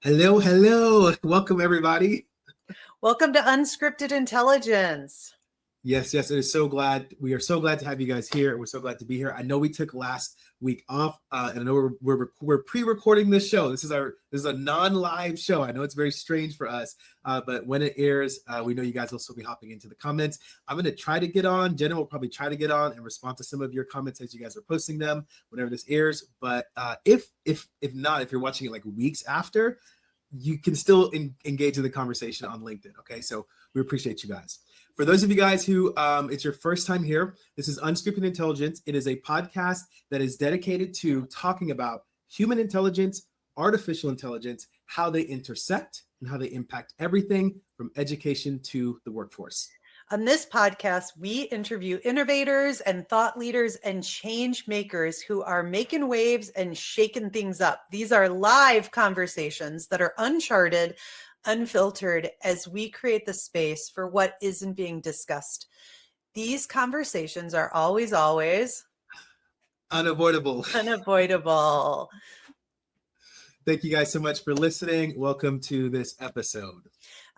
Hello, hello. Welcome, everybody. Welcome to Unscripted Intelligence. Yes, it is we are so glad to have you guys here. We're so glad to be here. I know we took last week off, and I know we're pre-recording this show. This is a non-live show. I know it's very strange for us, but when it airs, we know you guys will still be hopping into the comments. I'm going to try to get on. Jenna will probably try to get on and respond to some of your comments as you guys are posting them whenever this airs. But if not, if you're watching it like weeks after, you can still engage in the conversation on LinkedIn. Okay, so we appreciate you guys. For those of you guys who it's your first time here, this is Unscripted Intelligence. It is a podcast that is dedicated to talking about human intelligence, artificial intelligence, how they intersect and how they impact everything from education to the workforce. On this podcast, we interview innovators and thought leaders and change makers who are making waves and shaking things up. These are live conversations that are uncharted, unfiltered, as we create the space for what isn't being discussed. These conversations are always unavoidable. Thank you guys so much for listening. Welcome to this episode.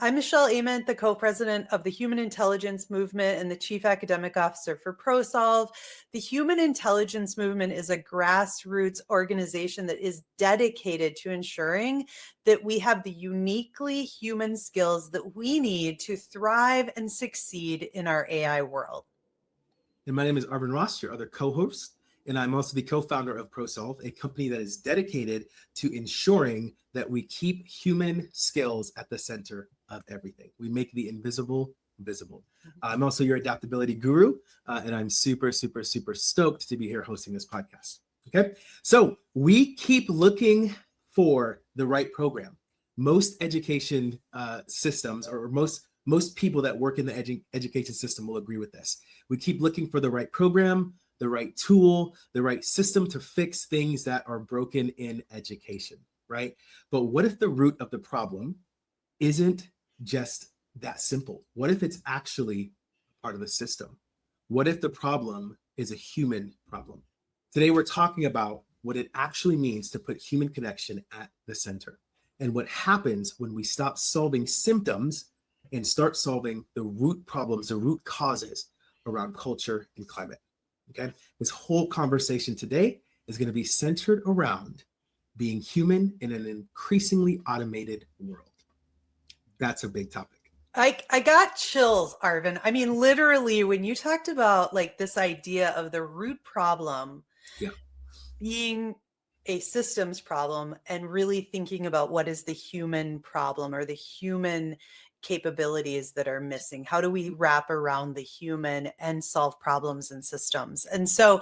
I'm Michelle Ament, the co-president of the Human Intelligence Movement and the chief academic officer for ProSolve. The Human Intelligence Movement is a grassroots organization that is dedicated to ensuring that we have the uniquely human skills that we need to thrive and succeed in our AI world. And my name is Arvin Ross, your other co-host. And I'm also the co-founder of ProSolve, a company that is dedicated to ensuring that we keep human skills at the center of everything. We make the invisible visible. I'm also your adaptability guru, and I'm super stoked to be here hosting this podcast. Okay, so we keep looking for the right program. Most education systems, or most people that work in the education system will agree with this. We keep looking for the right program, the right tool, the right system to fix things that are broken in education, right? But what if the root of the problem isn't just that simple? What if it's actually part of the system? What if the problem is a human problem? Today, we're talking about what it actually means to put human connection at the center and what happens when we stop solving symptoms and start solving the root problems, the root causes around culture and climate. Okay, this whole conversation today is going to be centered around being human in an increasingly automated world. That's a big topic. I got chills, Arvin. I mean, literally, when you talked about like this idea of the root problem being a systems problem and really thinking about what is the human problem or the human capabilities that are missing. How do we wrap around the human and solve problems and systems? And so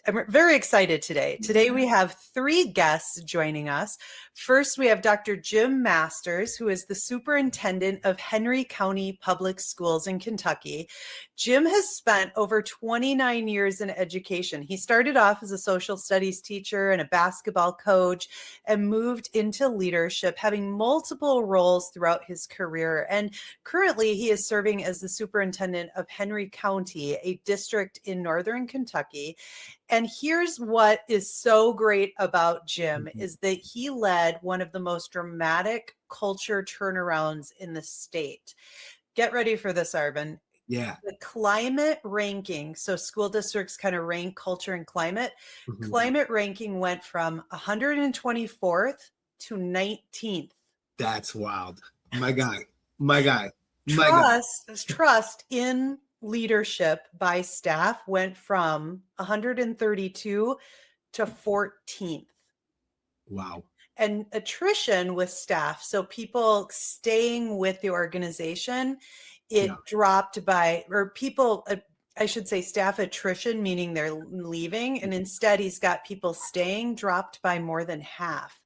I'm very excited today. Today we have three guests joining us. First, we have Dr. Jim Masters, who is the superintendent of Henry County Public Schools in Kentucky. Jim has spent over 29 years in education. He started off as a social studies teacher and a basketball coach and moved into leadership, having multiple roles throughout his career. And currently, he is serving as the superintendent of Henry County, a district in northern Kentucky. And here's what is so great about Jim is that he led one of the most dramatic culture turnarounds in the state. Get ready for this, Arvin. Yeah. The climate ranking, so school districts kind of rank culture and climate. Climate ranking went from 124th to 19th. That's wild. My guy. Trust in leadership by staff went from 132 to 14th. Wow. And attrition with staff, so people staying with the organization, dropped by, or people, I should say staff attrition, meaning they're leaving. And instead he's got people staying, dropped by more than half.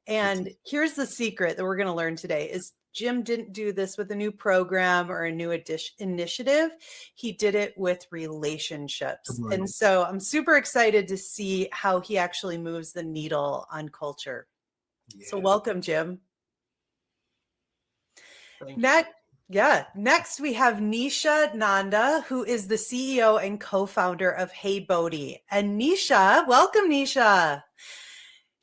And here's the secret that we're going to learn today is Jim didn't do this with a new program or a new initiative. He did it with relationships. And so I'm super excited to see how he actually moves the needle on culture. Yeah. So welcome, Jim. Next, we have Neesha Nanda, who is the CEO and co-founder of HeyBodhi. And Neesha, welcome, Neesha.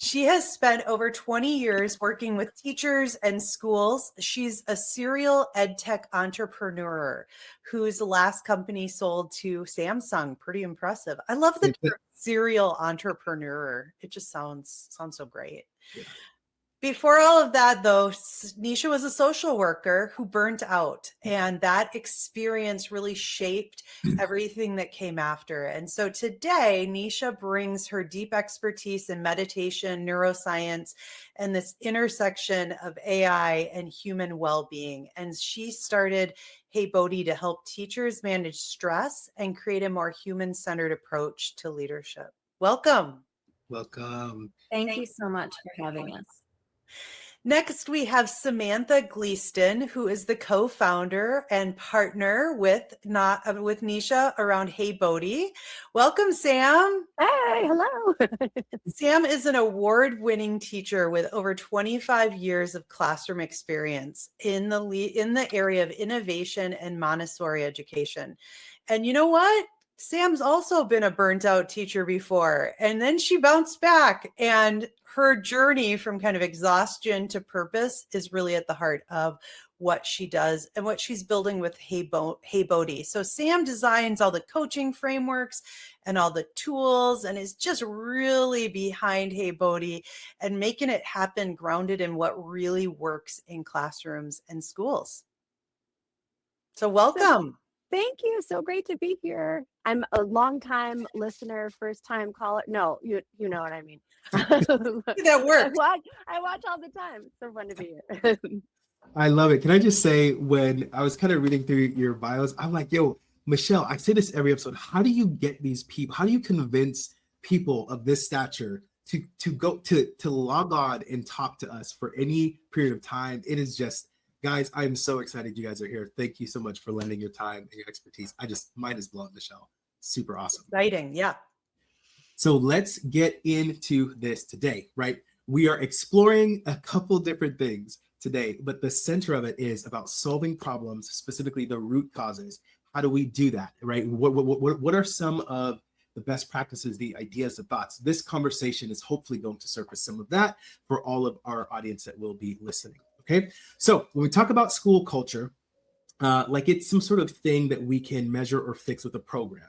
She has spent over 20 years working with teachers and schools. She's a serial ed tech entrepreneur whose last company sold to Samsung. Pretty impressive. I love the term serial entrepreneur. It just sounds so great. Yeah. Before all of that, though, Neesha was a social worker who burnt out, and that experience really shaped everything that came after. And so today, Neesha brings her deep expertise in meditation, neuroscience, and this intersection of AI and human well-being. And she started HeyBodhi to help teachers manage stress and create a more human-centered approach to leadership. Welcome. Welcome. Thank you so much for having us. Next, we have Samantha Gleason, who is the co-founder and partner with Neesha around HeyBodhi. Welcome, Sam. Hey, hello. Sam is an award-winning teacher with over 25 years of classroom experience in the area of innovation and Montessori education. And you know what? Sam's also been a burnt out teacher before, and then she bounced back, and her journey from kind of exhaustion to purpose is really at the heart of what she does and what she's building with HeyBodhi. So Sam designs all the coaching frameworks and all the tools and is just really behind HeyBodhi and making it happen grounded in what really works in classrooms and schools. So welcome. Thank you. So great to be here. I'm a longtime listener, first time caller. No, you know what I mean. That works. I watch all the time. It's so fun to be here. I love it. Can I just say, when I was kind of reading through your bios, I'm like, yo, Michelle, I say this every episode. How do you get these people? How do you convince people of this stature to go to log on and talk to us for any period of time? It is just, guys, I'm so excited you guys are here. Thank you so much for lending your time and your expertise. Mine is blown, Michelle. Super awesome. Exciting. Yeah. So let's get into this today, right? We are exploring a couple different things today, but the center of it is about solving problems, specifically the root causes. How do we do that, right? What are some of the best practices, the ideas, the thoughts? This conversation is hopefully going to surface some of that for all of our audience that will be listening. Okay, so when we talk about school culture, like it's some sort of thing that we can measure or fix with a program.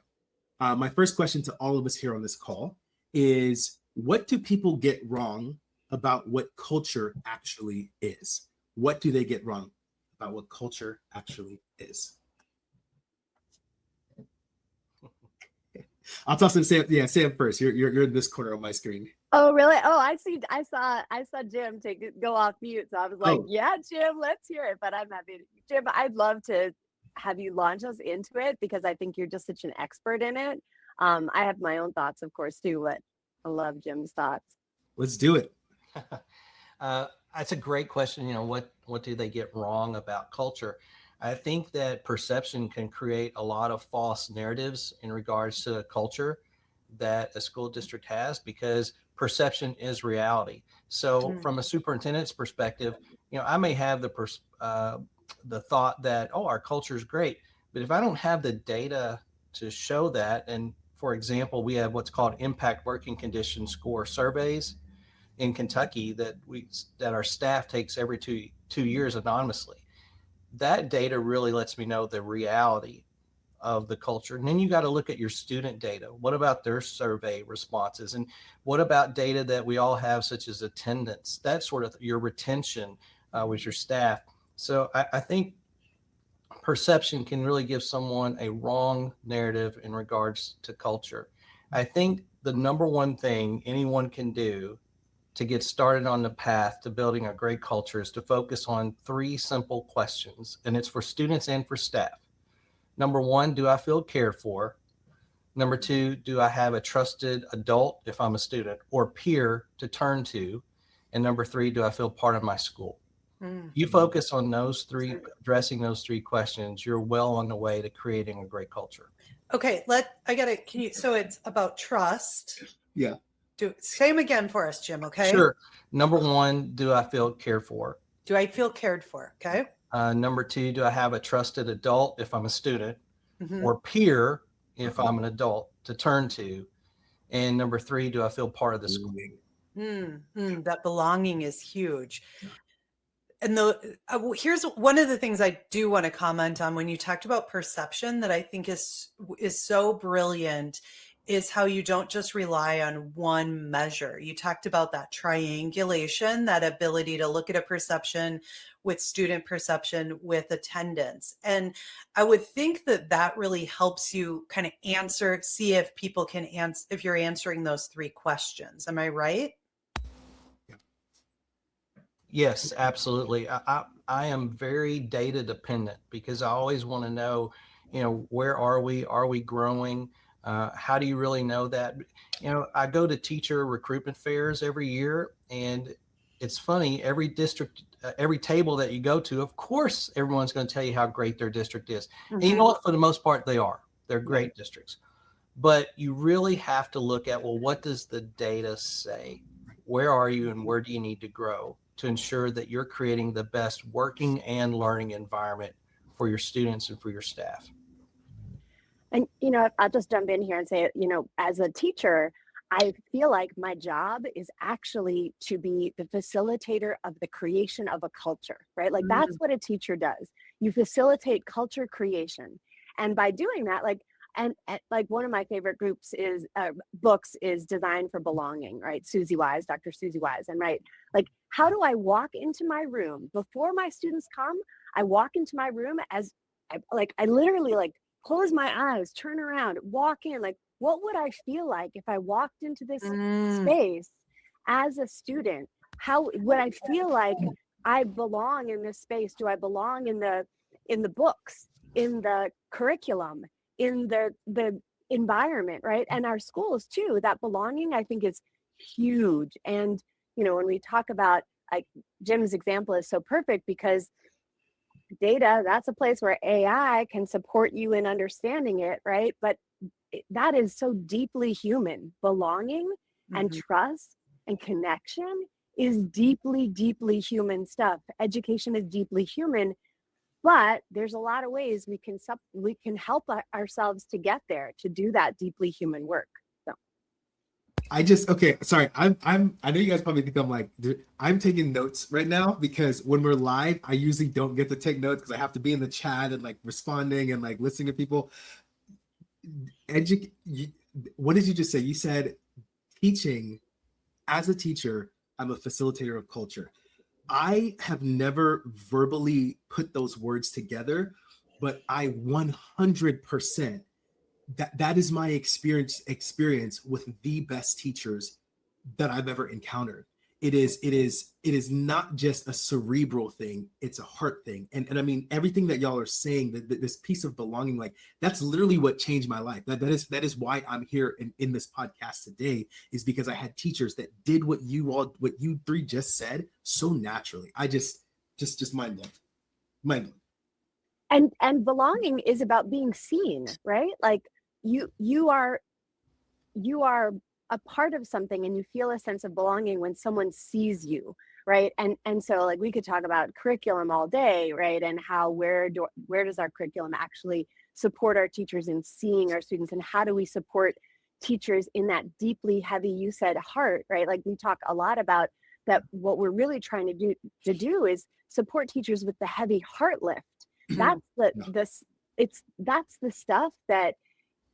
My first question to all of us here on this call is, what do people get wrong about what culture actually is? What do they get wrong about what culture actually is? I'll toss him. Sam first. You're in this corner of my screen. Oh, really? Oh, I saw Jim go off mute. So I was like, yeah, Jim, let's hear it. But I'm happy. Jim, I'd love to have you launch us into it because I think you're just such an expert in it. I have my own thoughts, of course, too, but I love Jim's thoughts. Let's do it. That's a great question. You know, what do they get wrong about culture? I think that perception can create a lot of false narratives in regards to culture that a school district has, because perception is reality. So from a superintendent's perspective, you know, I may have the thought that, oh, our culture is great, but if I don't have the data to show that, and for example, we have what's called impact working condition score surveys in Kentucky that our staff takes every two years anonymously. That data really lets me know the reality of the culture. And then you got to look at your student data. What about their survey responses? And what about data that we all have, such as attendance, that sort of your retention with your staff? So I think perception can really give someone a wrong narrative in regards to culture. I think the number one thing anyone can do to get started on the path to building a great culture is to focus on 3 simple questions, and it's for students and for staff. Number 1, do I feel cared for? Number 2, do I have a trusted adult if I'm a student or peer to turn to? And number 3, do I feel part of my school? You focus on those 3, addressing those 3 questions, you're well on the way to creating a great culture. Okay, so it's about trust. Yeah. Say them again for us, Jim, okay? Sure. Number 1, do I feel cared for? Do I feel cared for? Okay. Number 2, do I have a trusted adult if I'm a student or peer if I'm an adult to turn to? And number 3, do I feel part of the school? That belonging is huge. And here's one of the things I do want to comment on when you talked about perception that I think is so brilliant is how you don't just rely on one measure. You talked about that triangulation, that ability to look at a perception with student perception with attendance. And I would think that that really helps you kind of see if people can answer, if you're answering those three questions. Am I right? Yes, absolutely. I am very data dependent because I always want to know, where are we? Are we growing? How do you really know that? I go to teacher recruitment fairs every year, and it's funny, every district, every table that you go to, of course, everyone's going to tell you how great their district is. And you know what? For the most part, they're great districts. But you really have to look at, well, what does the data say? Where are you and where do you need to grow to ensure that you're creating the best working and learning environment for your students and for your staff? And, I'll just jump in here and say, as a teacher, I feel like my job is actually to be the facilitator of the creation of a culture, right? Like that's what a teacher does. You facilitate culture creation. And by doing that, and like one of my favorite books is Design for Belonging, right? Dr. Susie Wise. And right, like, how do I walk into my room before my students come? I walk into my room as I literally close my eyes, turn around, walk in. Like, what would I feel like if I walked into this space as a student? How would I feel like I belong in this space? Do I belong in the books, in the curriculum, in the environment, right? And our schools too, that belonging I think is huge. And when we talk about, Jim's example is so perfect because data, that's a place where AI can support you in understanding it, right? But that is so deeply human. Belonging and trust and connection is deeply, deeply human stuff. Education is deeply human. But there's a lot of ways we can help ourselves to get there, to do that deeply human work. So Sorry. I know you guys probably think I'm taking notes right now because when we're live, I usually don't get to take notes because I have to be in the chat and responding and listening to people. What did you just say? You said teaching. As a teacher, I'm a facilitator of culture. I have never verbally put those words together, but I 100% that is my experience with the best teachers that I've ever encountered. It is not just a cerebral thing, it's a heart thing. And I mean, everything that y'all are saying, this piece of belonging, that's literally what changed my life. That is why I'm here in this podcast today, is because I had teachers that did what you three just said so naturally. I just mind blowing. And belonging is about being seen, right? Like you are a part of something and you feel a sense of belonging when someone sees you, right? And so we could talk about curriculum all day, right? And how where does our curriculum actually support our teachers in seeing our students, and how do we support teachers in that deeply heavy, you said, heart, right? We talk a lot about that. What we're really trying to do is support teachers with the heavy heart lift. That's the stuff that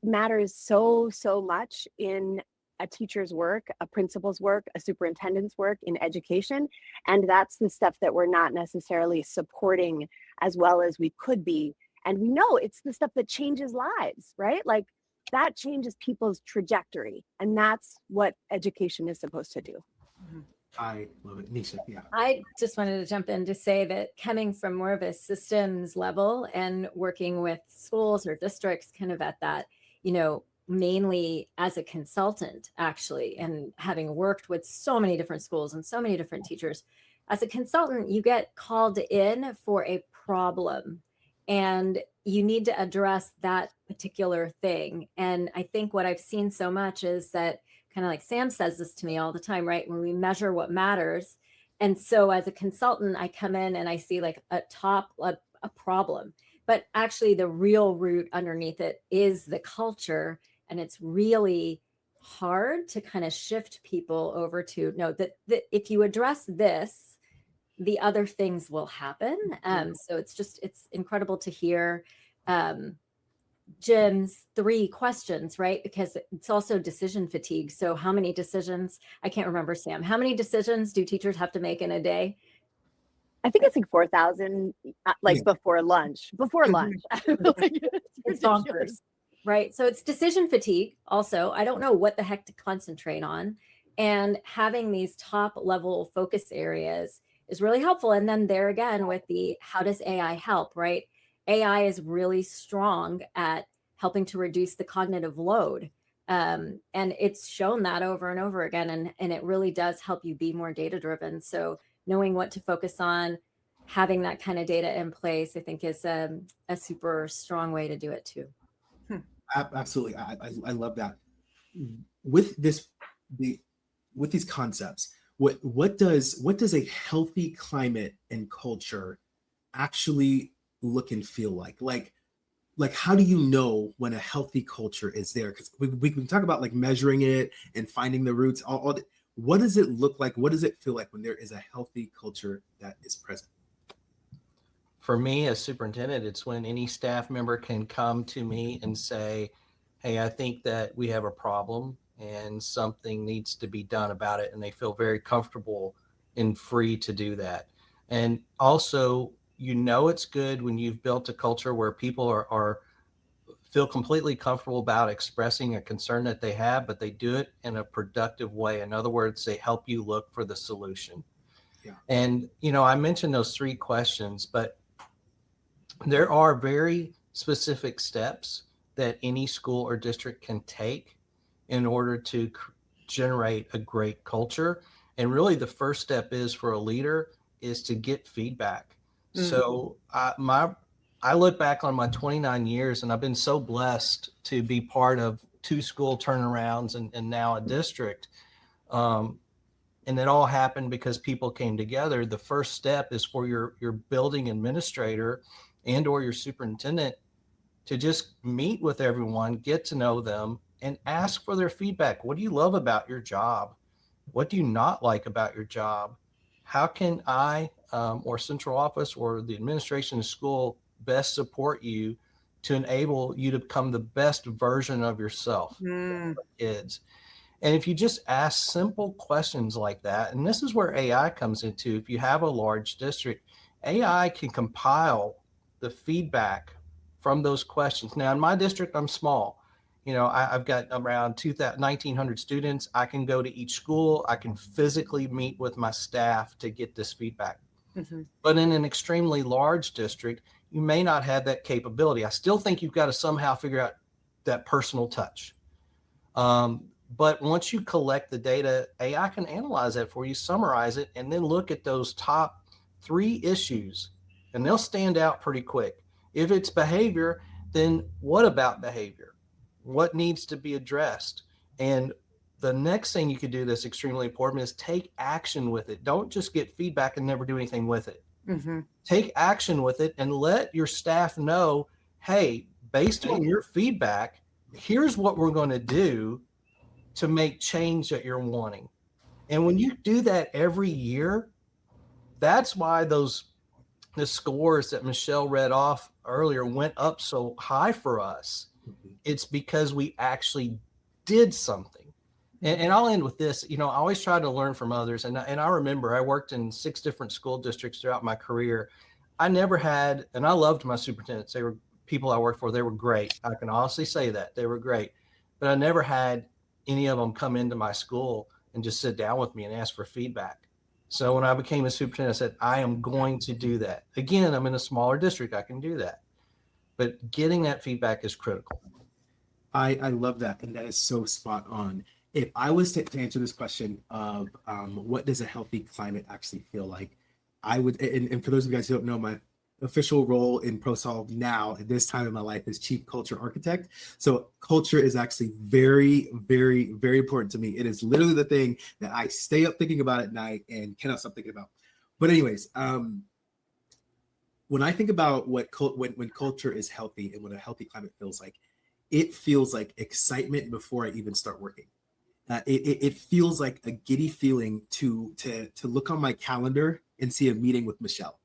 matters so much in a teacher's work, a principal's work, a superintendent's work in education. And that's the stuff that we're not necessarily supporting as well as we could be. And we know it's the stuff that changes lives, right? That changes people's trajectory. And that's what education is supposed to do. I love it. Neesha, yeah. I just wanted to jump in to say that coming from more of a systems level and working with schools or districts kind of at that, mainly as a consultant, actually, and having worked with so many different schools and so many different teachers, as a consultant, you get called in for a problem and you need to address that particular thing. And I think what I've seen so much is that, kind of like Sam says this to me all the time, right? When we measure what matters. And so as a consultant, I come in and I see a problem, but actually the real root underneath it is the culture. And it's really hard to kind of shift people over to no, that if you address this, the other things will happen. So it's incredible to hear Jim's 3 questions, right? Because it's also decision fatigue. So how many decisions, I can't remember, Sam, how many decisions do teachers have to make in a day? I think it's like 4,000, like before lunch. Like, it's bonkers, right? So it's decision fatigue. Also, I don't know what the heck to concentrate on. And having these top level focus areas is really helpful. And then there again with the, how does AI help, right? AI is really strong at helping to reduce the cognitive load. And it's shown that over and over again. And it really does help you be more data driven. So knowing what to focus on, having that kind of data in place, I think is a super strong way to do it too. Absolutely. I love that. With these concepts, what does a healthy climate and culture actually look and feel like? Like how do you know when a healthy culture is there? Because we can talk about like measuring it and finding the roots. What does it look like? What does it feel like when there is a healthy culture that is present? For me as superintendent, it's when any staff member can come to me and say, hey, I think that we have a problem and something needs to be done about it. And they feel very comfortable and free to do that. And also, it's good when you've built a culture where people are feel completely comfortable about expressing a concern that they have, but they do it in a productive way. In other words, they help you look for the solution. Yeah. And, I mentioned those 3 questions, but there are very specific steps that any school or district can take in order to generate a great culture. And really the first step is for a leader is to get feedback. Mm-hmm. So I look back on my 29 years and I've been so blessed to be part of 2 school turnarounds and now a district. And it all happened because people came together. The first step is for your building administrator and or your superintendent to just meet with everyone, get to know them, and ask for their feedback. What do you love about your job? What do you not like about your job? How can I or central office or the administration of school best support you to enable you to become the best version of yourself for kids? And if you just ask simple questions like that, and this is where AI comes into, if you have a large district, AI can compile the feedback from those questions. Now, in my district, I'm small. I've got around 1,900 students. I can go to each school. I can physically meet with my staff to get this feedback. Mm-hmm. But in an extremely large district, you may not have that capability. I still think you've got to somehow figure out that personal touch. But once you collect the data, AI can analyze that for you, summarize it, and then look at those top 3 issues, and they'll stand out pretty quick. If it's behavior, then what about behavior? What needs to be addressed? And the next thing you could do that's extremely important is take action with it. Don't just get feedback and never do anything with it. Mm-hmm. Take action with it and let your staff know, hey, based on your feedback, here's what we're going to do to make change that you're wanting. And when you do that every year, that's why the scores that Michelle read off earlier went up so high for us. Mm-hmm. It's because we actually did something. And I'll end with this. I always try to learn from others. And I remember I worked in 6 different school districts throughout my career. I never had, and I loved my superintendents. They were people I worked for. They were great. I can honestly say that they were great, but I never had any of them come into my school and just sit down with me and ask for feedback. So when I became a superintendent, I said, I am going to do that. Again, I'm in a smaller district. I can do that. But getting that feedback is critical. I love that. And that is so spot on. If I was to answer this question of what does a healthy climate actually feel like, I would, and for those of you guys who don't know, my official role in ProSolve now at this time in my life is Chief Culture Architect. So culture is actually very, very, very important to me. It is literally the thing that I stay up thinking about at night and cannot stop thinking about. But anyways, when I think about when culture is healthy and what a healthy climate feels like, it feels like excitement before I even start working. it feels like a giddy feeling to look on my calendar and see a meeting with Michelle.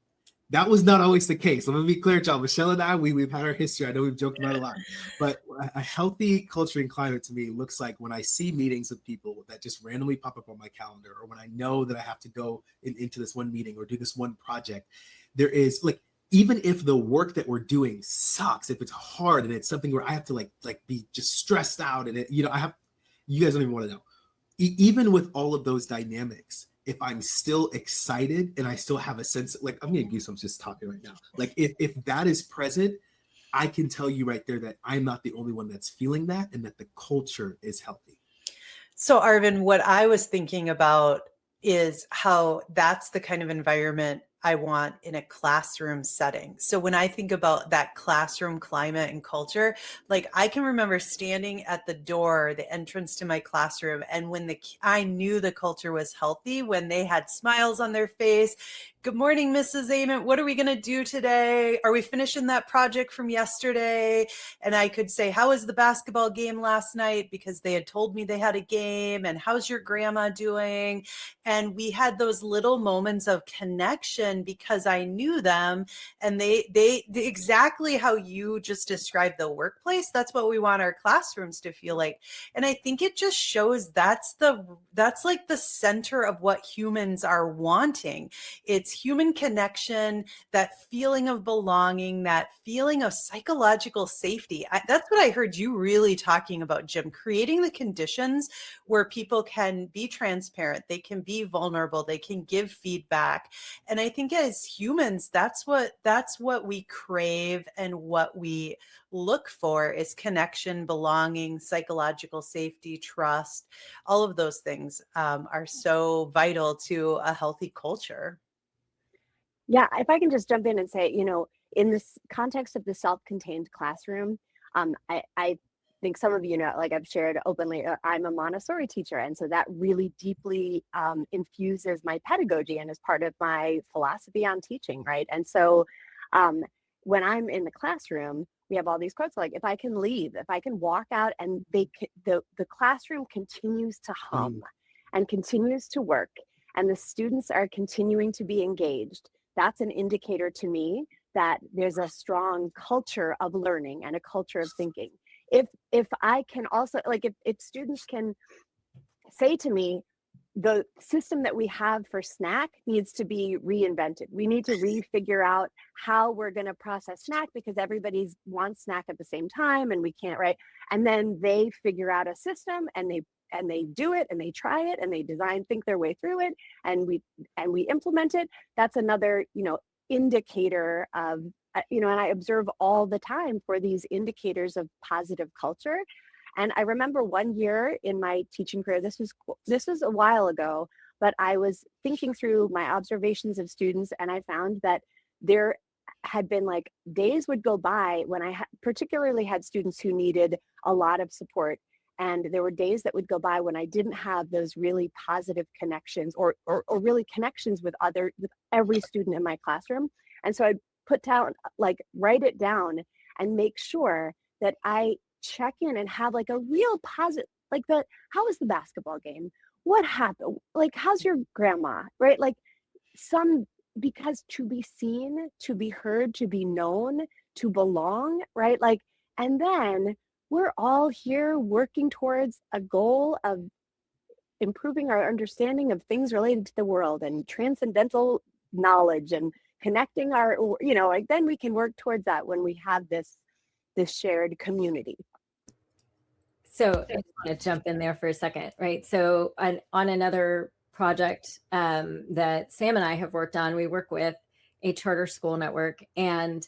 That was not always the case. I'm gonna be clear, John. Michelle and I, we've had our history. I know we've joked about it a lot, but a healthy culture and climate to me looks like when I see meetings with people that just randomly pop up on my calendar, or when I know that I have to go into this one meeting or do this one project, there is like, even if the work that we're doing sucks, if it's hard and it's something where I have to like be just stressed out, and you guys don't even want to know. Even with all of those dynamics, if I'm still excited and I still have a sense, like I'm getting goosebumps just talking right now. Like if that is present, I can tell you right there that I'm not the only one that's feeling that, and that the culture is healthy. So Arvin, what I was thinking about is how that's the kind of environment I want in a classroom setting. So when I think about that classroom climate and culture, like I can remember standing at the door, the entrance to my classroom, and when I knew the culture was healthy, when they had smiles on their face. Good morning, Mrs. Ament. What are we going to do today? Are we finishing that project from yesterday? And I could say, how was the basketball game last night? Because they had told me they had a game. And how's your grandma doing? And we had those little moments of connection because I knew them, and they exactly how you just described the workplace. That's what we want our classrooms to feel like. And I think it just shows that's like the center of what humans are wanting. It's human connection, that feeling of belonging, that feeling of psychological safety. That's what I heard you really talking about, Jim, creating the conditions where people can be transparent, they can be vulnerable, they can give feedback. And I think as humans, that's what we crave, and what we look for is connection, belonging, psychological safety, trust. All of those things are so vital to a healthy culture. Yeah, if I can just jump in and say, in this context of the self-contained classroom, I think some of you know, like I've shared openly, I'm a Montessori teacher. And so that really deeply infuses my pedagogy and is part of my philosophy on teaching, right? And so when I'm in the classroom, we have all these quotes like, if I can leave, if I can walk out and the classroom continues to hum and continues to work, and the students are continuing to be engaged, that's an indicator to me that there's a strong culture of learning and a culture of thinking. If I can also, like, if students can say to me, the system that we have for snack needs to be reinvented. We need to refigure out how we're going to process snack, because everybody wants snack at the same time and we can't, right? And then they figure out a system, and they do it, and they try it, and they think their way through it, and we implement it. That's another, indicator of, and I observe all the time for these indicators of positive culture. And I remember one year in my teaching career, this was a while ago, but I was thinking through my observations of students, and I found that there had been like days would go by when I particularly had students who needed a lot of support. And there were days that would go by when I didn't have those really positive connections or really connections with every student in my classroom. And so I'd write it down and make sure that I check in and have like a real positive, how was the basketball game? What happened? Like, how's your grandma, right? Like because to be seen, to be heard, to be known, to belong, right? Like, and then we're all here working towards a goal of improving our understanding of things related to the world and transcendental knowledge and connecting then we can work towards that when we have this shared community. So I just want to jump in there for a second, right? So on another project that Sam and I have worked on, we work with a charter school network, and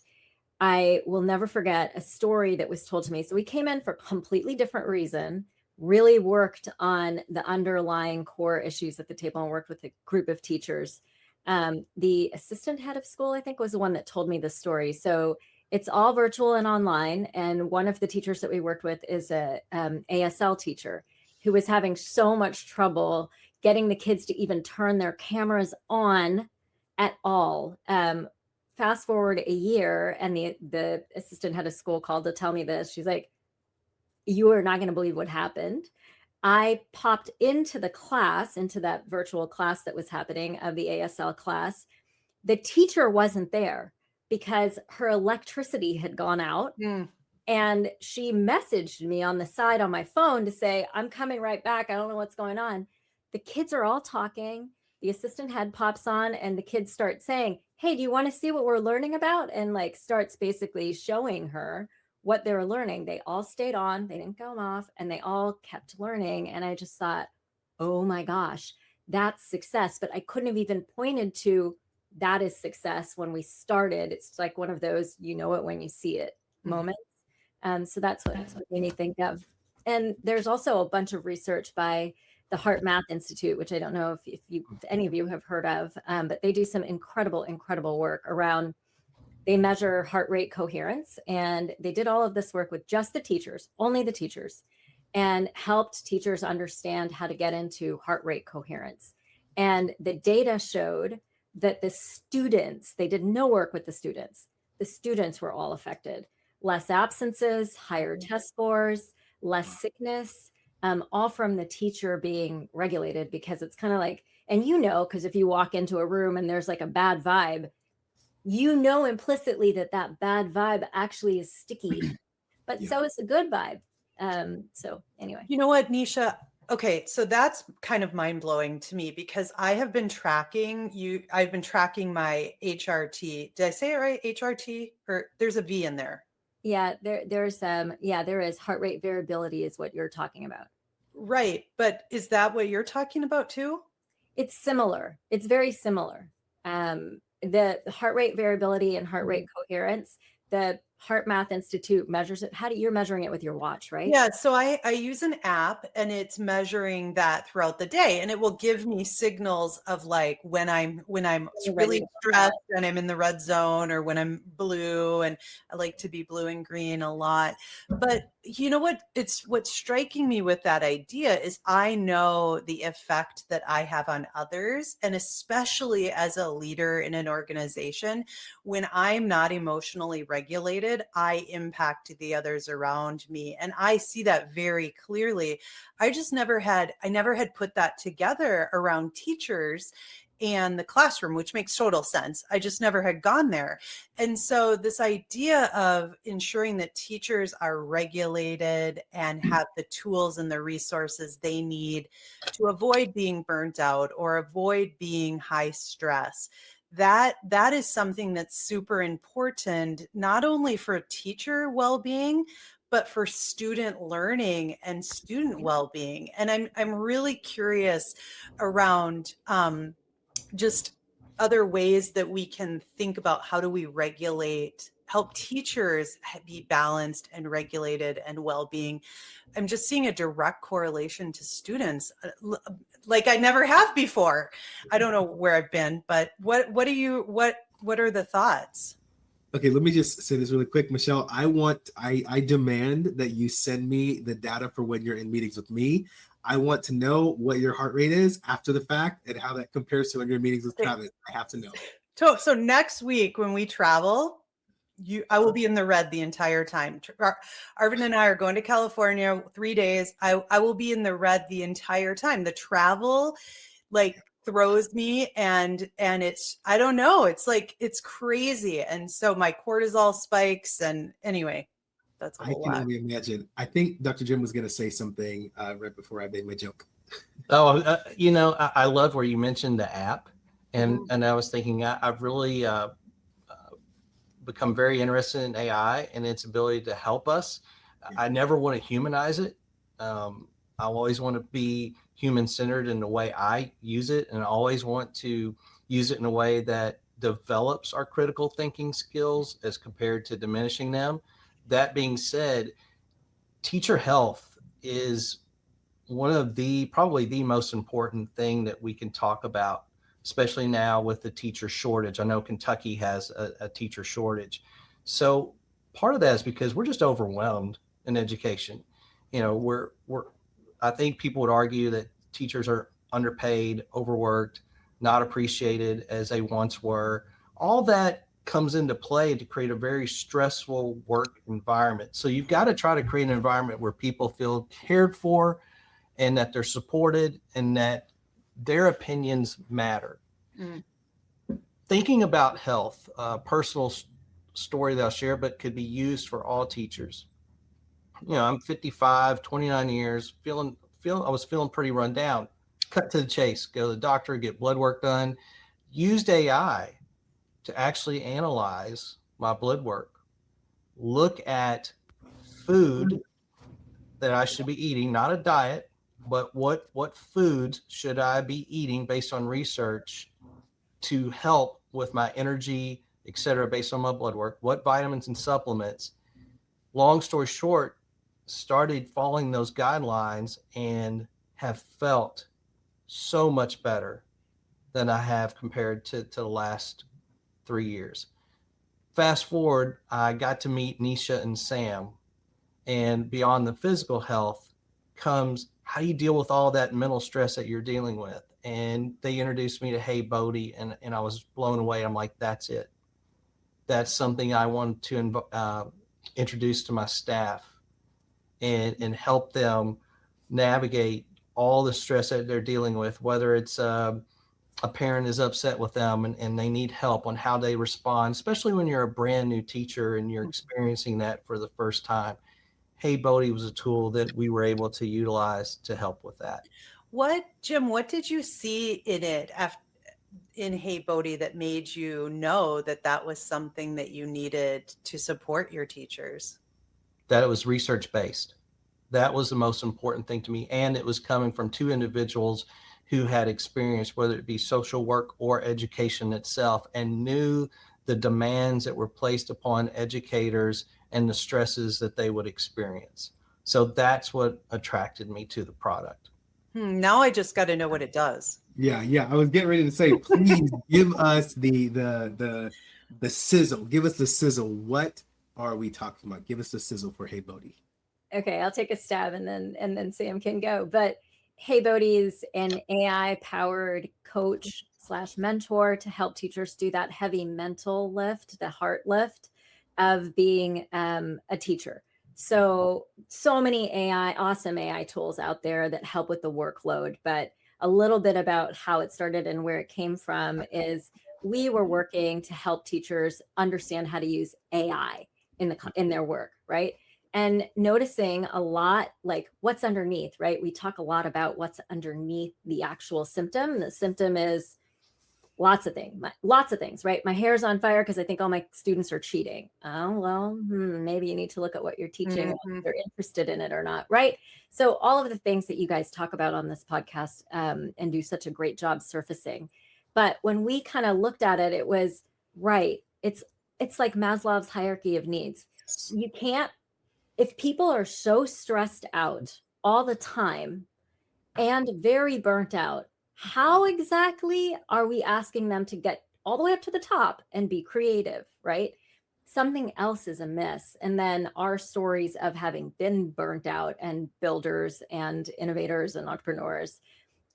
I will never forget a story that was told to me. So we came in for a completely different reason, really worked on the underlying core issues at the table, and worked with a group of teachers. The assistant head of school, I think, was the one that told me this story. So it's all virtual and online. And one of the teachers that we worked with is a ASL teacher who was having so much trouble getting the kids to even turn their cameras on at all. Fast forward a year, and the assistant head of school called to tell me this. She's like, you are not going to believe what happened. I popped into the class, into that virtual class that was happening of the ASL class. The teacher wasn't there because her electricity had gone out. And she messaged me on the side on my phone to say, I'm coming right back. I don't know what's going on. The kids are all talking. The assistant head pops on and the kids start saying, hey, do you want to see what we're learning about? And like starts basically showing her what they were learning. They all stayed on, they didn't go off, and they all kept learning. And I just thought, oh my gosh, that's success. But I couldn't have even pointed to that is success when we started. It's like one of those, you know it when you see it moments. So that's what made me think of. And there's also a bunch of research by the Heart Math Institute, which I don't know if any of you have heard of, but they do some incredible work around, they measure heart rate coherence. And they did all of this work with just the teachers, only the teachers, and helped teachers understand how to get into heart rate coherence. And the data showed that the students, they did no work with the students were all affected. Less absences, higher test scores, less sickness, all from the teacher being regulated, because it's kind of like, and because if you walk into a room and there's like a bad vibe, implicitly that bad vibe actually is sticky, but so is a good vibe. So anyway. You know what, Neesha? Okay, so that's kind of mind-blowing to me, because I have been tracking I've been tracking my HRT. Did I say it right? HRT? Or there's a V in there. Yeah, there is heart rate variability is what you're talking about. Right. But is that what you're talking about too? It's similar. It's very similar. The heart rate variability and heart rate coherence, the Heart Math Institute measures it. You're measuring it with your watch, right? Yeah. So I use an app and it's measuring that throughout the day, and it will give me signals of like when I'm really stressed and I'm in the red zone, or when I'm blue, and I like to be blue and green a lot. But you know what? What's striking me with that idea is I know the effect that I have on others, and especially as a leader in an organization, when I'm not emotionally regulated, I impact the others around me. And I see that very clearly. I never had put that together around teachers and the classroom, which makes total sense. I just never had gone there. And so this idea of ensuring that teachers are regulated and have the tools and the resources they need to avoid being burnt out or avoid being high stress, that is something that's super important, not only for teacher well-being, but for student learning and student well-being. And I'm really curious around just other ways that we can think about how do we help teachers be balanced and regulated and well-being. I'm just seeing a direct correlation to students like I never have before. I don't know where I've been, but what are the thoughts? Okay, let me just say this really quick, Michelle. I demand that you send me the data for when you're in meetings with me. I want to know what your heart rate is after the fact and how that compares to when you're in meetings with Travis. I have to know. So next week when we travel, I will be in the red the entire time. Arvin and I are going to California 3 days. I will be in the red the entire time. The travel like throws me, and it's, I don't know, it's like, it's crazy. And so my cortisol spikes, and anyway, that's a whole lot. I can only imagine. I think Dr. Jim was going to say something right before I made my joke. Oh, I love where you mentioned the app, and I was thinking I've really become very interested in AI and its ability to help us. I never want to humanize it. I always want to be human-centered in the way I use it, and I always want to use it in a way that develops our critical thinking skills as compared to diminishing them. That being said, teacher health is one of probably the most important thing that we can talk about, especially now with the teacher shortage. I know Kentucky has a teacher shortage. So part of that is because we're just overwhelmed in education. I think people would argue that teachers are underpaid, overworked, not appreciated as they once were. All that comes into play to create a very stressful work environment. So you've got to try to create an environment where people feel cared for and that they're supported and that their opinions matter. Mm. Thinking about health, a personal story that I'll share, but could be used for all teachers. You know, I'm 55, 29 years, I was feeling pretty run down. Cut to the chase, go to the doctor, get blood work done, used AI to actually analyze my blood work, look at food that I should be eating, not a diet, but what foods should I be eating based on research to help with my energy, et cetera, based on my blood work, what vitamins and supplements. Long story short, started following those guidelines and have felt so much better than I have compared to the last 3 years. Fast forward, I got to meet Neesha and Sam, and beyond the physical health comes how do you deal with all that mental stress that you're dealing with? And they introduced me to HeyBodhi, and I was blown away. I'm like, that's it. That's something I want to introduce to my staff and help them navigate all the stress that they're dealing with, whether it's a parent is upset with them and they need help on how they respond, especially when you're a brand new teacher and you're experiencing that for the first time. HeyBodhi was a tool that we were able to utilize to help with that. Jim, what did you see in it in HeyBodhi that made you know that that was something that you needed to support your teachers? That it was research-based. That was the most important thing to me. And it was coming from two individuals who had experience, whether it be social work or education itself, and knew the demands that were placed upon educators and the stresses that they would experience. So that's what attracted me to the product. Now I just got to know what it does. Yeah. I was getting ready to say, please give us the sizzle. Give us the sizzle. What are we talking about? Give us the sizzle for HeyBodhi. Okay, I'll take a stab and then Sam can go. But HeyBodhi is an AI-powered coach / mentor to help teachers do that heavy mental lift, the heart lift of being a teacher. So many awesome AI tools out there that help with the workload. But a little bit about how it started and where it came from is we were working to help teachers understand how to use AI in their work, right? And noticing a lot like what's underneath, right? We talk a lot about what's underneath the actual symptom. The symptom is lots of things, right? My hair's on fire because I think all my students are cheating. Oh, well, maybe you need to look at what you're teaching, if they're interested in it or not, right? So all of the things that you guys talk about on this podcast and do such a great job surfacing. But when we kind of looked at it, it was, right, it's like Maslow's hierarchy of needs. You can't, if people are so stressed out all the time and very burnt out, how exactly are we asking them to get all the way up to the top and be creative, right? Something else is amiss. And then our stories of having been burnt out and builders and innovators and entrepreneurs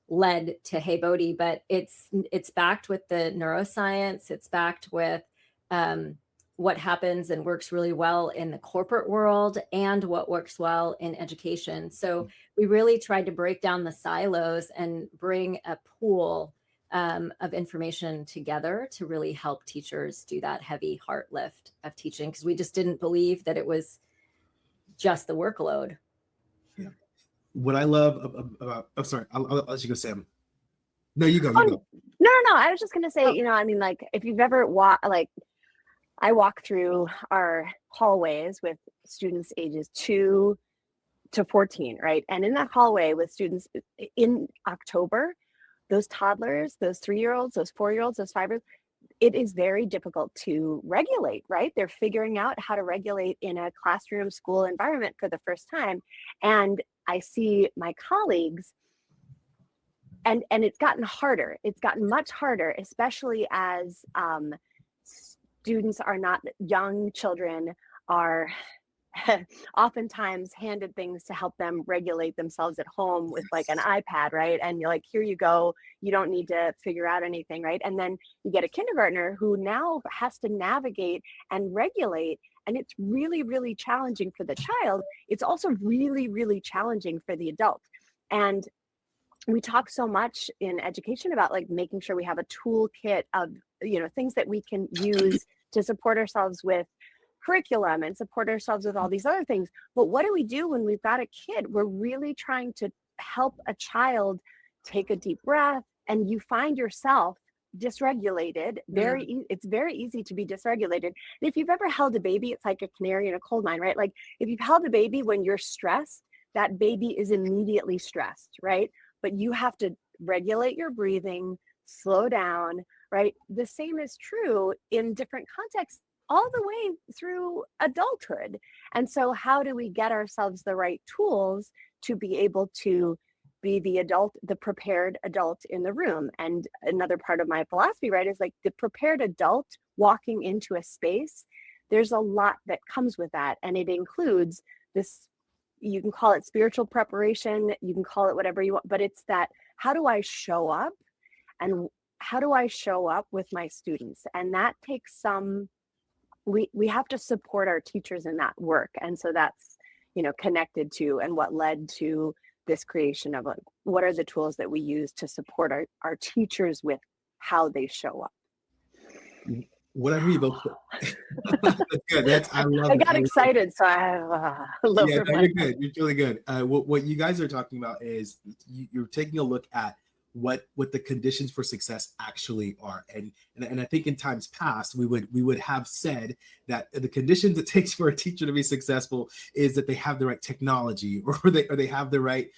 led to HeyBodhi, but it's backed with the neuroscience. It's backed with what happens and works really well in the corporate world and what works well in education. So we really tried to break down the silos and bring a pool of information together to really help teachers do that heavy heart lift of teaching, because we just didn't believe that it was just the workload. Yeah. What I love about, I'm sorry, I'll let you go, Sam. No, you go. No. I was just going to say, I mean, like if you've ever I walk through our hallways with students ages 2 to 14, right? And in that hallway with students in October, those toddlers, those 3-year-olds, those 4-year-olds, those 5-year-olds, it is very difficult to regulate, right? They're figuring out how to regulate in a classroom, school environment for the first time. And I see my colleagues, and it's gotten harder. It's gotten much harder, especially as students are not, young children are oftentimes handed things to help them regulate themselves at home with like an iPad, right? And you're like, here you go, you don't need to figure out anything, right? And then you get a kindergartner who now has to navigate and regulate, and it's really, really challenging for the child. It's also really, really challenging for the adult. And we talk so much in education about like making sure we have a toolkit of, things that we can use to support ourselves with curriculum and support ourselves with all these other things. But what do we do when we've got a kid? We're really trying to help a child take a deep breath, and you find yourself dysregulated. It's very easy to be dysregulated. And if you've ever held a baby, it's like a canary in a coal mine, right? Like if you've held a baby when you're stressed, that baby is immediately stressed, right? But you have to regulate your breathing, slow down, right? The same is true in different contexts all the way through adulthood. And so how do we get ourselves the right tools to be able to be the prepared adult in the room? And another part of my philosophy, right, is like the prepared adult walking into a space. There's a lot that comes with that. And it includes this, you can call it spiritual preparation, you can call it whatever you want, but it's that, how do I show up? And how do I show up with my students? And that takes we have to support our teachers in that work. And so that's, connected to, and what led to this creation of what are the tools that we use to support our teachers with how they show up. Whatever you both That's good. I love I it. got excited, so I have a little Yeah, bit. no, you're good. You're really good. What you guys are talking about is you're taking a look at what the conditions for success actually are, and I think in times past we would have said that the conditions it takes for a teacher to be successful is that they have the right technology, or they have the right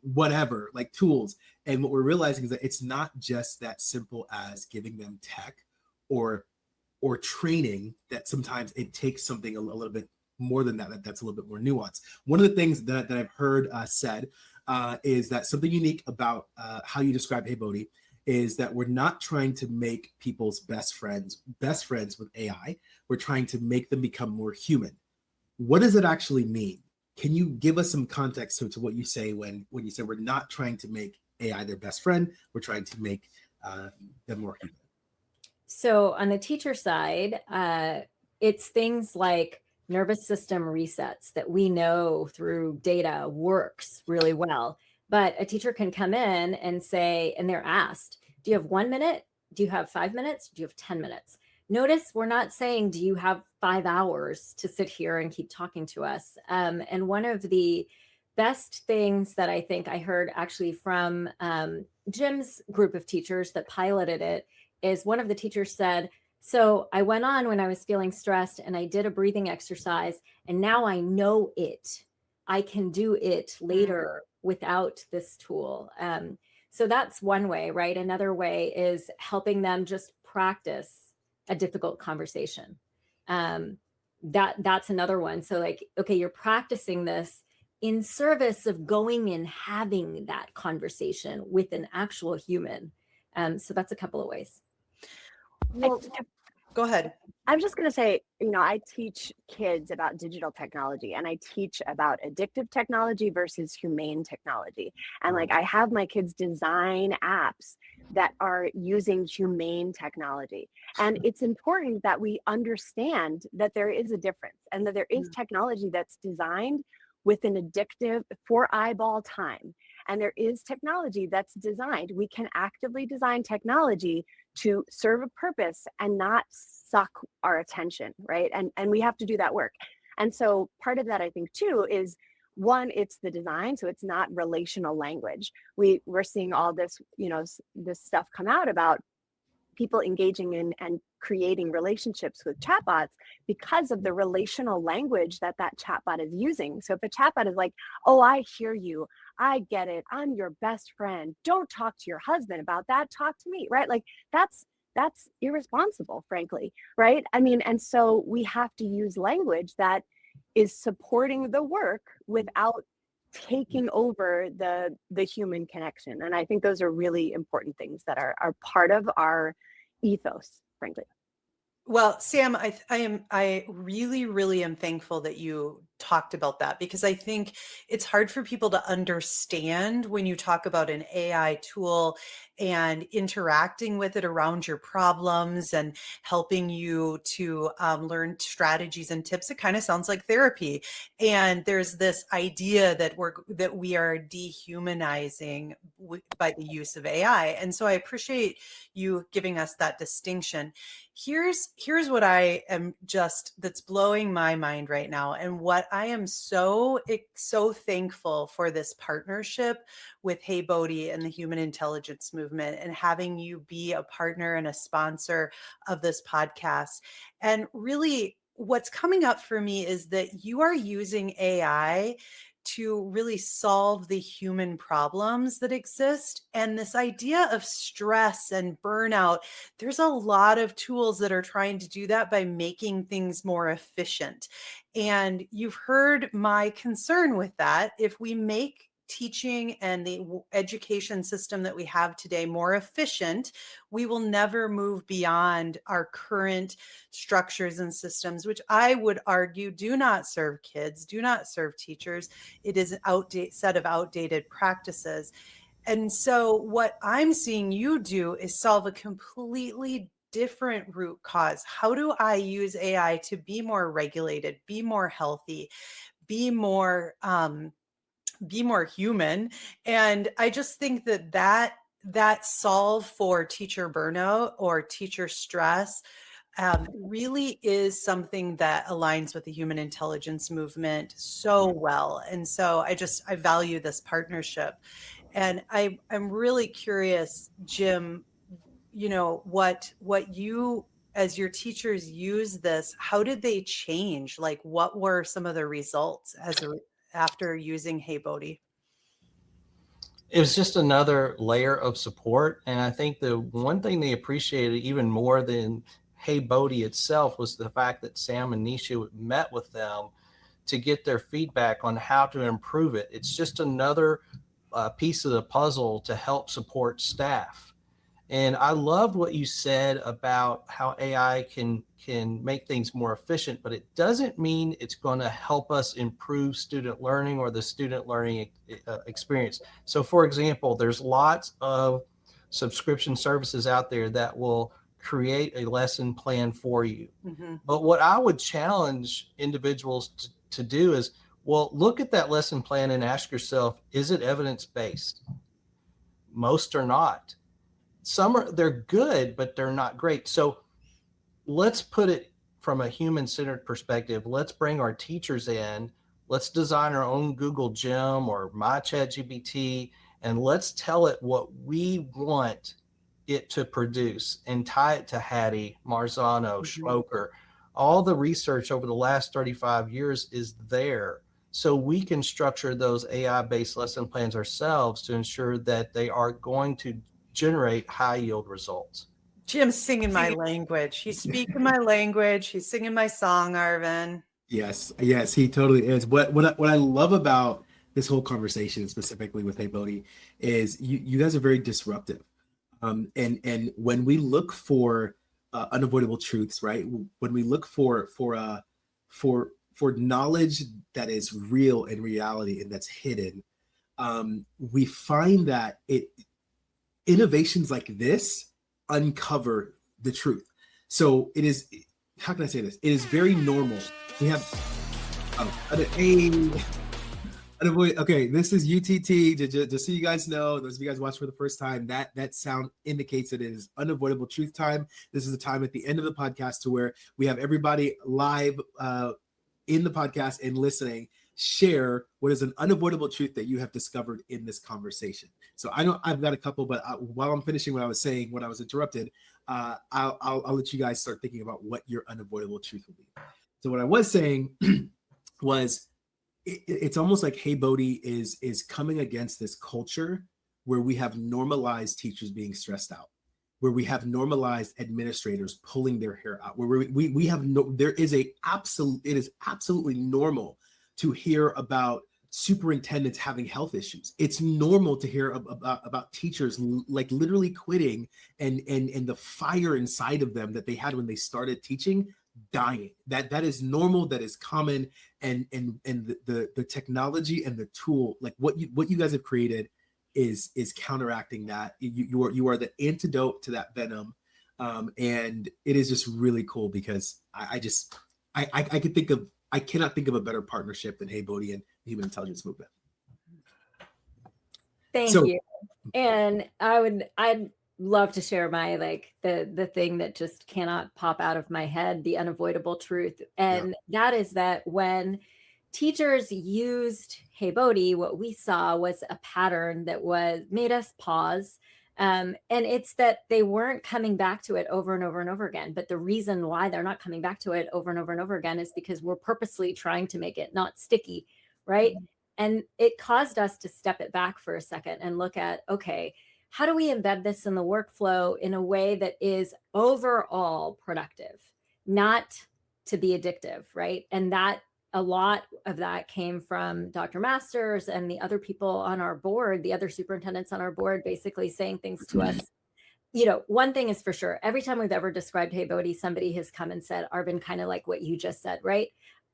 whatever, like tools. And what we're realizing is that it's not just that simple as giving them tech or training, that sometimes it takes something a little bit more than that, that's a little bit more nuanced. One of the things that I've heard said is that something unique about how you describe HeyBodhi is that we're not trying to make people's best friends with AI. We're trying to make them become more human. What does it actually mean? Can you give us some context to what you say when you say we're not trying to make AI their best friend, we're trying to make them more human? So on the teacher side, it's things like nervous system resets that we know through data works really well. But a teacher can come in and say, and they're asked, do you have 1 minute? Do you have 5 minutes? Do you have 10 minutes? Notice we're not saying, do you have 5 hours to sit here and keep talking to us? And one of the best things that I think I heard actually from Jim's group of teachers that piloted it is one of the teachers said, so I went on when I was feeling stressed and I did a breathing exercise, and now I know it. I can do it later without this tool. So that's one way, right? Another way is helping them just practice a difficult conversation. That's another one. So like, okay, you're practicing this in service of going and having that conversation with an actual human. So that's a couple of ways. Well, go ahead. I'm just going to say, I teach kids about digital technology, and I teach about addictive technology versus humane technology. And like, I have my kids design apps that are using humane technology. And it's important that we understand that there is a difference, and that there is technology that's designed with an addictive for eyeball time. And there is technology that's designed. We can actively design technology to serve a purpose and not suck our attention, right? And we have to do that work. And so part of that, I think, too, is one, it's the design. So it's not relational language. We're seeing all this, this stuff come out about people engaging in and creating relationships with chatbots because of the relational language that chatbot is using. So if a chatbot is like, oh, I hear you, I get it, I'm your best friend, don't talk to your husband about that, talk to me, right? Like that's irresponsible, frankly, right? I mean, and so we have to use language that is supporting the work without taking over the human connection. And I think those are really important things that are part of our ethos, frankly. Well, Sam, I really, really am thankful that you talked about that, because I think it's hard for people to understand when you talk about an AI tool and interacting with it around your problems and helping you to learn strategies and tips. It kind of sounds like therapy. And there's this idea that we are dehumanizing by the use of AI. And so I appreciate you giving us that distinction. Here's what I am that's blowing my mind right now, and what I am so thankful for this partnership with HeyBodhi and the Human Intelligence Movement, and having you be a partner and a sponsor of this podcast. And really, what's coming up for me is that you are using AI to really solve the human problems that exist. And this idea of stress and burnout, there's a lot of tools that are trying to do that by making things more efficient. And you've heard my concern with that. If we make teaching and the education system that we have today more efficient, we will never move beyond our current structures and systems, which I would argue do not serve kids, do not serve teachers. It is an set of outdated practices. And so what I'm seeing you do is solve a completely different root cause. How do I use AI to be more regulated, be more healthy, be more human? And I just think that solve for teacher burnout or teacher stress really is something that aligns with the human intelligence movement so well. And so I value this partnership. And I'm really curious, Jim, what you, as your teachers use this, how did they change? Like, what were some of the results after using HeyBodhi? It was just another layer of support. And I think the one thing they appreciated even more than HeyBodhi itself was the fact that Sam and Neesha met with them to get their feedback on how to improve it. It's just another piece of the puzzle to help support staff. And I loved what you said about how AI can make things more efficient, but it doesn't mean it's going to help us improve student learning or the student learning experience. So for example, there's lots of subscription services out there that will create a lesson plan for you. Mm-hmm. But what I would challenge individuals to do is, well, look at that lesson plan and ask yourself, is it evidence-based? Most are not. They're good, but they're not great. So let's put it from a human-centered perspective. Let's bring our teachers in. Let's design our own Google Gym or my ChatGPT, and let's tell it what we want it to produce and tie it to Hattie, Marzano, Schmoker. All the research over the last 35 years is there. So we can structure those AI-based lesson plans ourselves to ensure that they are going to generate high yield results. Jim's singing my language. He's speaking my language. He's singing my song, Arvin. Yes, he totally is. What I love about this whole conversation, specifically with HeyBodhi, is you guys are very disruptive. And when we look for unavoidable truths, right? When we look for knowledge that is real in reality and that's hidden, we find that innovations like this uncover the truth. So it is, how can I say this? It is very normal. We have, okay, this is UTT, just so you guys know, those of you guys watch for the first time, that sound indicates that it is unavoidable truth time. This is the time at the end of the podcast to where we have everybody live in the podcast and listening share what is an unavoidable truth that you have discovered in this conversation. So I know I've got a couple, but while I'm finishing what I was saying, when I was interrupted, I'll let you guys start thinking about what your unavoidable truth will be. So what I was saying was it's almost like HeyBodhi is coming against this culture where we have normalized teachers being stressed out, where we have normalized administrators pulling their hair out, where we have it is absolutely normal to hear about superintendents having health issues. It's normal to hear about teachers like literally quitting and the fire inside of them that they had when they started teaching dying. That is normal, that is common, and the technology and the tool, like what you guys have created is counteracting that. You are the antidote to that venom. And it is just really cool because I cannot think of a better partnership than HeyBodhi and the Human Intelligence Movement. Thank you. And I'd love to share my, like, the thing that just cannot pop out of my head, the unavoidable truth. And that is that when teachers used HeyBodhi, what we saw was a pattern that made us pause. And it's that they weren't coming back to it over and over and over again. But the reason why they're not coming back to it over and over and over again is because we're purposely trying to make it not sticky, right? Mm-hmm. And it caused us to step it back for a second and look at, okay, how do we embed this in the workflow in a way that is overall productive, not to be addictive, right? And that a lot of that came from Dr. Masters and the other people on our board, the other superintendents on our board, basically saying things to us. You know, one thing is for sure, every time we've ever described HeyBodhi, somebody has come and said, Arvin, kind of like what you just said, right?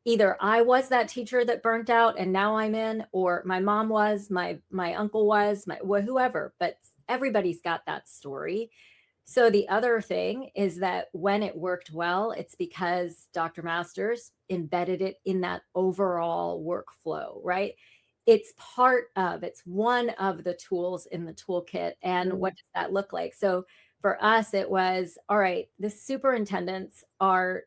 Either I was that teacher that burnt out and now I'm in, or my mom was, my uncle was, whoever, but everybody's got that story. So the other thing is that when it worked well, it's because Dr. Masters embedded it in that overall workflow, right? It's one of the tools in the toolkit. And what does that look like? So for us, it was, all right, the superintendents are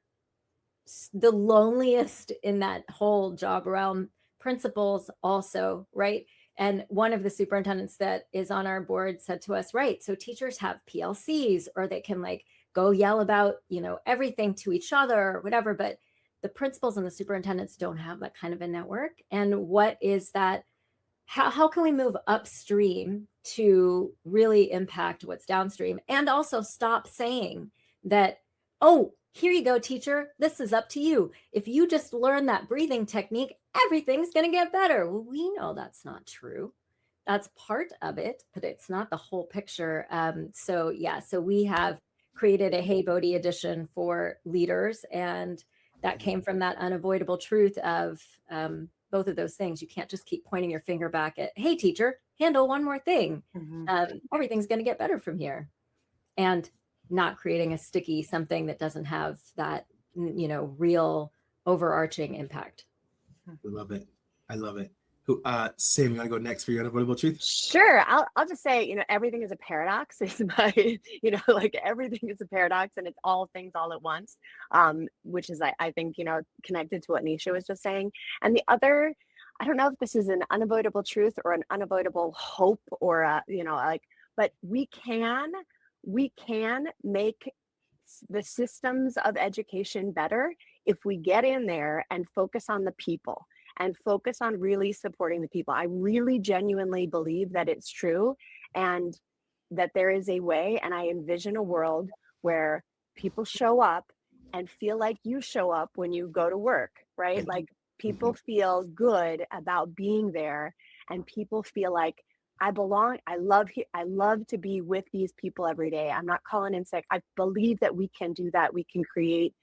the loneliest in that whole job realm. Principals also, right? And one of the superintendents that is on our board said to us, right, so teachers have PLCs, or they can like go yell about, everything to each other or whatever, but the principals and the superintendents don't have that kind of a network. And what is that? How can we move upstream to really impact what's downstream, and also stop saying that, oh, here you go, teacher, this is up to you. If you just learn that breathing technique, everything's going to get better. Well, we know that's not true. That's part of it, but it's not the whole picture. So we have created a HeyBodhi edition for leaders, and that came from that unavoidable truth of both of those things. You can't just keep pointing your finger back at, hey, teacher, handle one more thing. Mm-hmm. Everything's going to get better from here. And not creating a sticky something that doesn't have that, real overarching impact. I love it. Sam, you want to go next for your unavoidable truth? Sure. I'll just say, everything is a paradox. Is my, like everything is a paradox, and it's all things all at once, which is, I think, connected to what Neesha was just saying. And the other, I don't know if this is an unavoidable truth or an unavoidable hope, or, but we can make the systems of education better if we get in there and focus on the people and focus on really supporting the people. I really genuinely believe that it's true, and that there is a way, and I envision a world where people show up and feel like you show up when you go to work, right? Like people feel good about being there, and people feel like, I belong. I love to be with these people every day. I'm not calling in sick. I believe that we can do that. We can create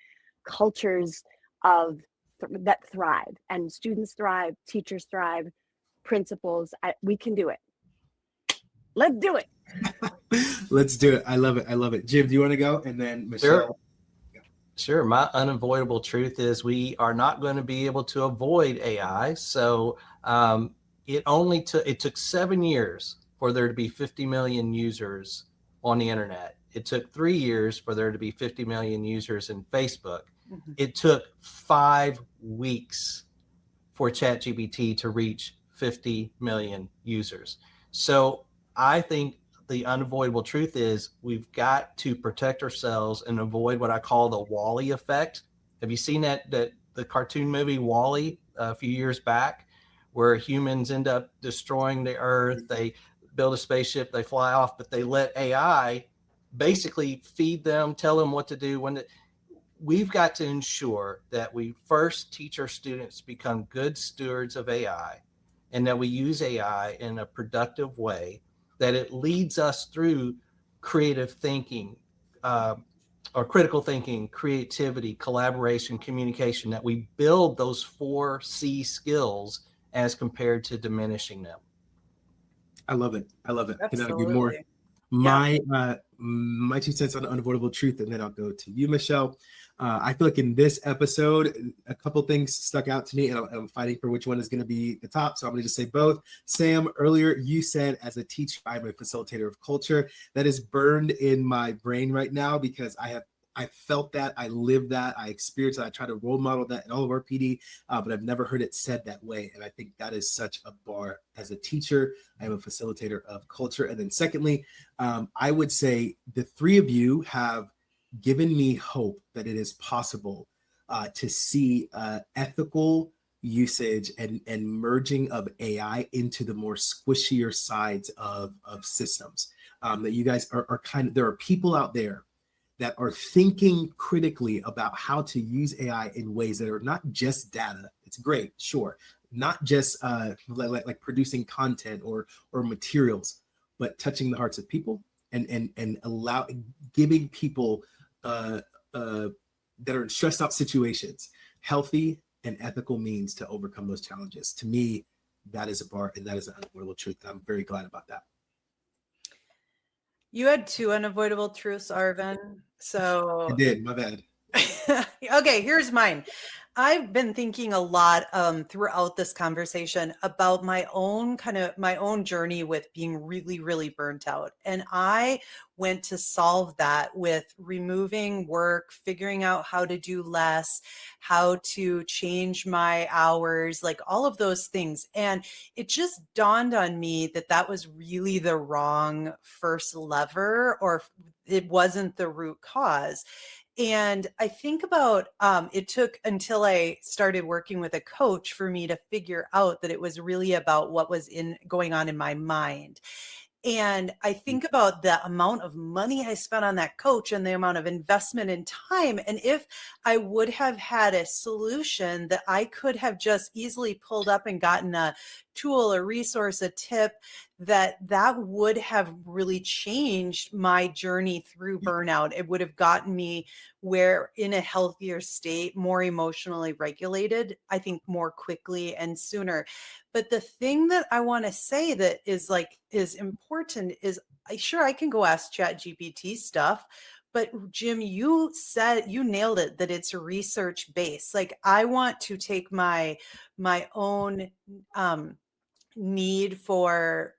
cultures that thrive, and students thrive, teachers thrive, principals. We can do it. Let's do it. Let's do it. I love it. Jim, do you want to go? And then Michelle. Sure. My unavoidable truth is we are not going to be able to avoid AI. So, it took 7 years for there to be 50 million users on the internet. It took 3 years for there to be 50 million users in Facebook. Mm-hmm. It took 5 weeks for ChatGPT to reach 50 million users. So I think the unavoidable truth is we've got to protect ourselves and avoid what I call the WALL-E effect. Have you seen the cartoon movie WALL-E a few years back, where humans end up destroying the earth? They build a spaceship, they fly off, but they let AI basically feed them, tell them what to do. We've got to ensure that we first teach our students to become good stewards of AI, and that we use AI in a productive way, that it leads us through creative thinking, or critical thinking, creativity, collaboration, communication, that we build those 4 C skills as compared to diminishing them. I love it. I love it. Cannot agree more. Absolutely. My 2 cents on unavoidable truth, and then I'll go to you, Michelle. I feel like in this episode, a couple things stuck out to me, and I'm fighting for which one is going to be the top. So I'm going to just say both. Sam, earlier you said, as a teacher, I'm a facilitator of culture. That is burned in my brain right now because I felt that, I lived that, I experienced that, I try to role model that in all of our PD, but I've never heard it said that way. And I think that is such a bar. As a teacher, I am a facilitator of culture. And then secondly, I would say the 3 of you have given me hope that it is possible to see ethical usage and merging of AI into the more squishier sides of systems. That you guys are there are people out there that are thinking critically about how to use AI in ways that are not just data. It's great, sure. Not just like producing content or materials, but touching the hearts of people and giving people that are in stressed out situations healthy and ethical means to overcome those challenges. To me, that is a bar, and that is an unavoidable truth. I'm very glad about that. You had 2 unavoidable truths, Arvin. So I did, my bad. Okay, here's mine. I've been thinking a lot throughout this conversation about my own journey with being really, really burnt out. And I went to solve that with removing work, figuring out how to do less, how to change my hours, like all of those things. And it just dawned on me that that was really the wrong first lever, or it wasn't the root cause. And I think about it took until I started working with a coach for me to figure out that it was really about what was going on in my mind. And I think about the amount of money I spent on that coach and the amount of investment in time. And if I would have had a solution that I could have just easily pulled up and gotten a tool, a resource, a tip, that would have really changed my journey through burnout. It would have gotten me where in a healthier state, more emotionally regulated, I think more quickly and sooner. But the thing that I want to say that is important is sure, I can go ask ChatGPT stuff, but Jim, you nailed it, that it's research based. Like I want to take my own need for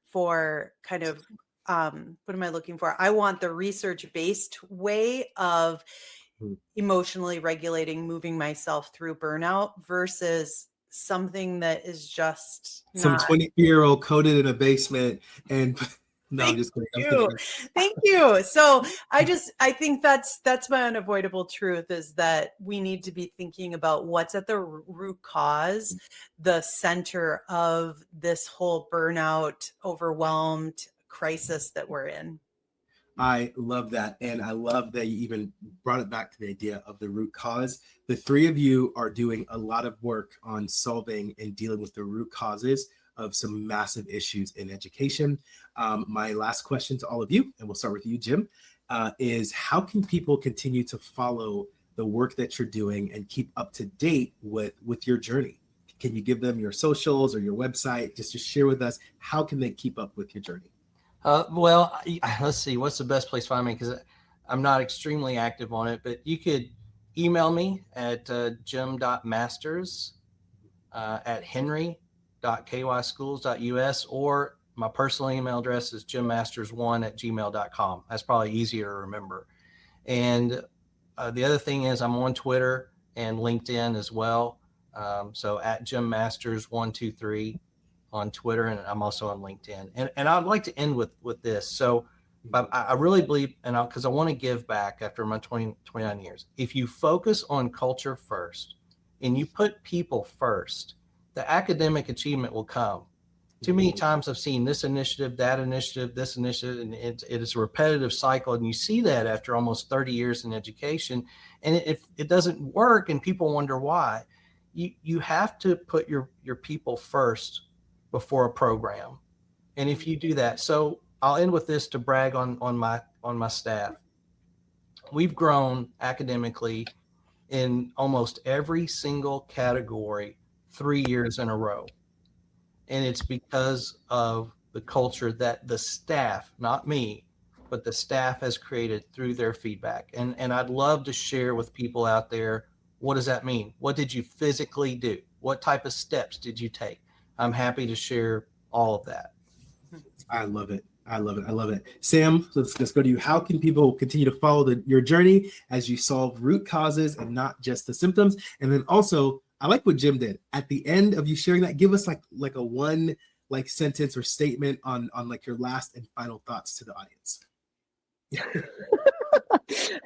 kind of what am I looking for? I want the research based way of emotionally regulating, moving myself through burnout versus something that is just some 20-year-old coded in a basement and no, I'm just kidding. Thank you. So I think that's my unavoidable truth, is that we need to be thinking about what's at the root cause, the center of this whole burnout, overwhelmed crisis that we're in. I love that. And I love that you even brought it back to the idea of the root cause. The 3 of you are doing a lot of work on solving and dealing with the root causes of some massive issues in education. My last question to all of you, and we'll start with you, Jim, is how can people continue to follow the work that you're doing and keep up to date with your journey? Can you give them your socials or your website? Just to share with us, how can they keep up with your journey? Well, let's see, what's the best place to find me? Because I'm not extremely active on it, but you could email me at jim.masters at henry.kyschools.us, or my personal email address is jimmasters1@gmail.com. That's probably easier to remember. And the other thing is I'm on Twitter and LinkedIn as well. So at jimmasters123 on Twitter, and I'm also on LinkedIn. And I'd like to end with this. So I really believe, and because I want to give back after my 29 years, if you focus on culture first and you put people first, the academic achievement will come. Too many times I've seen this initiative, that initiative, this initiative, and it is a repetitive cycle. And you see that after almost 30 years in education, and if it doesn't work and people wonder why, you have to put your people first before a program. And if you do that, so I'll end with this to brag on my staff. we've grown academically in almost every single category 3 years in a row. And it's because of the culture that the staff, not me, but the staff has created through their feedback. And I'd love to share with people out there, what does that mean? What did you physically do? What type of steps did you take? I'm happy to share all of that. I love it. I love it. I love it. Sam, let's go to you. How can people continue to follow your journey as you solve root causes and not just the symptoms? And then also, I like what Jim did. At the end of you sharing that, give us like a one sentence or statement on like your last and final thoughts to the audience.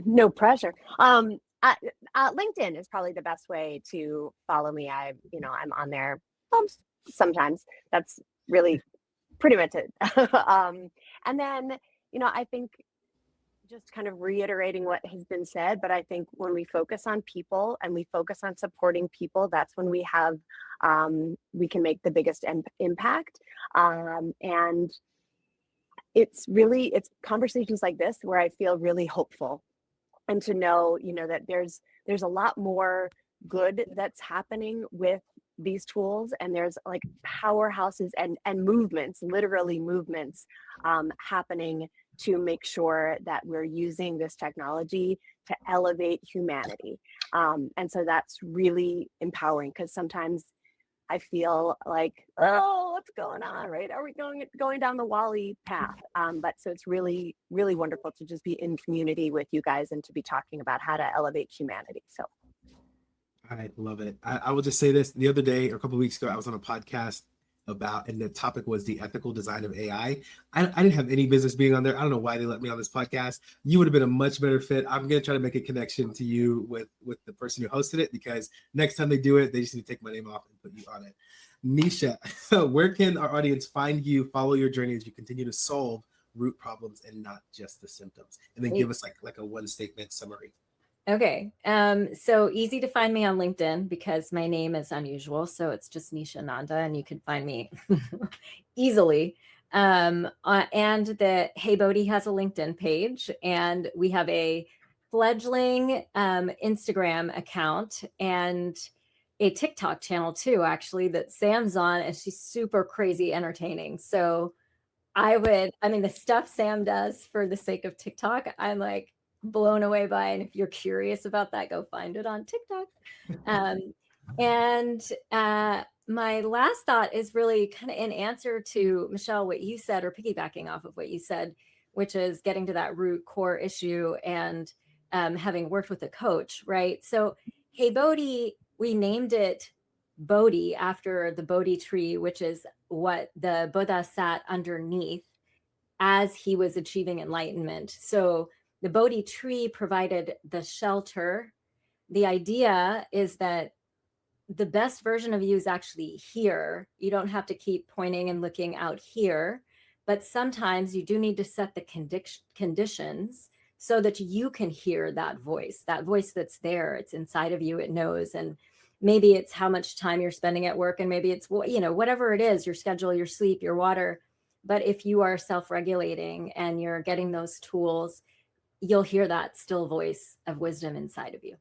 No pressure. LinkedIn is probably the best way to follow me. I'm on there sometimes. That's really pretty much it. And then, I think just kind of reiterating what has been said, but I think when we focus on people and we focus on supporting people, that's when we can make the biggest impact. And it's conversations like this where I feel really hopeful, and to know, that there's a lot more good that's happening with these tools, and there's like powerhouses and movements, literally movements, happening to make sure that we're using this technology to elevate humanity. And so that's really empowering, because sometimes I feel like, oh, what's going on, right? Are we going down the Wall-E path? But so it's really, really wonderful to just be in community with you guys and to be talking about how to elevate humanity. So I love it. I will just say this. The other day, or a couple of weeks ago, I was on a podcast and the topic was the ethical design of AI. I didn't have any business being on there. I don't know why they let me on this podcast. You would have been a much better fit. I'm going to try to make a connection to you with the person who hosted it, because next time they do it, they just need to take my name off and put you on it. Neesha, where can our audience find you, follow your journey as you continue to solve root problems and not just the symptoms? And then give us like a one statement summary. Okay. So easy to find me on LinkedIn because my name is unusual. So it's just Neesha Nanda, and you can find me easily. And the HeyBodhi has a LinkedIn page, and we have a fledgling Instagram account and a TikTok channel too, actually, that Sam's on, and she's super crazy entertaining. So the stuff Sam does for the sake of TikTok, I'm like blown away by. And if you're curious about that, go find it on TikTok. My last thought is really kind of in answer to Michelle, what you said, or piggybacking off of what you said, which is getting to that root core issue and having worked with a coach, right? So HeyBodhi, we named it Bodhi after the Bodhi tree, which is what the Buddha sat underneath as he was achieving enlightenment. So the Bodhi tree provided the shelter. The idea is that the best version of you is actually here. You don't have to keep pointing and looking out here, but sometimes you do need to set the conditions so that you can hear that voice that's there. It's inside of you. It knows. And maybe it's how much time you're spending at work, and maybe it's, whatever it is, your schedule, your sleep, your water. But if you are self-regulating and you're getting those tools, you'll hear that still voice of wisdom inside of you.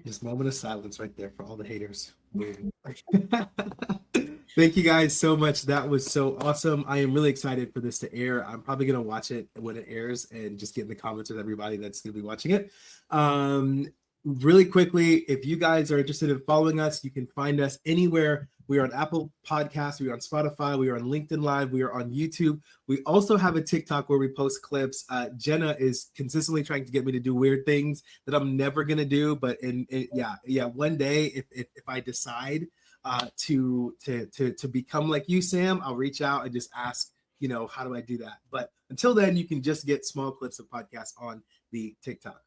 Just moment of silence right there for all the haters. Thank you guys so much. That was so awesome. I am really excited for this to air. I'm probably going to watch it when it airs and just get in the comments with everybody that's going to be watching it. Really quickly, if you guys are interested in following us, you can find us anywhere. We are on Apple Podcasts, we are on Spotify, we are on LinkedIn Live, we are on YouTube. We also have a TikTok where we post clips. Jenna is consistently trying to get me to do weird things that I'm never gonna do, but one day if I decide to become like you, Sam, I'll reach out and just ask, how do I do that? But until then, you can just get small clips of podcasts on the TikTok.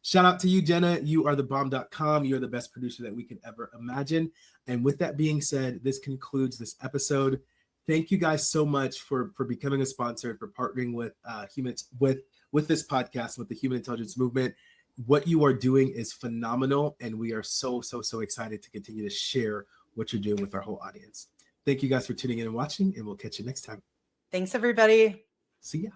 Shout out to you, Jenna. You are thebomb.com. You're the best producer that we could ever imagine. And with that being said, this concludes this episode. Thank you guys so much for becoming a sponsor, for partnering with humans with this podcast, with the Human Intelligence Movement. What you are doing is phenomenal, and we are so excited to continue to share what you're doing with our whole audience. Thank you guys for tuning in and watching, and we'll catch you next time. Thanks, everybody. See ya.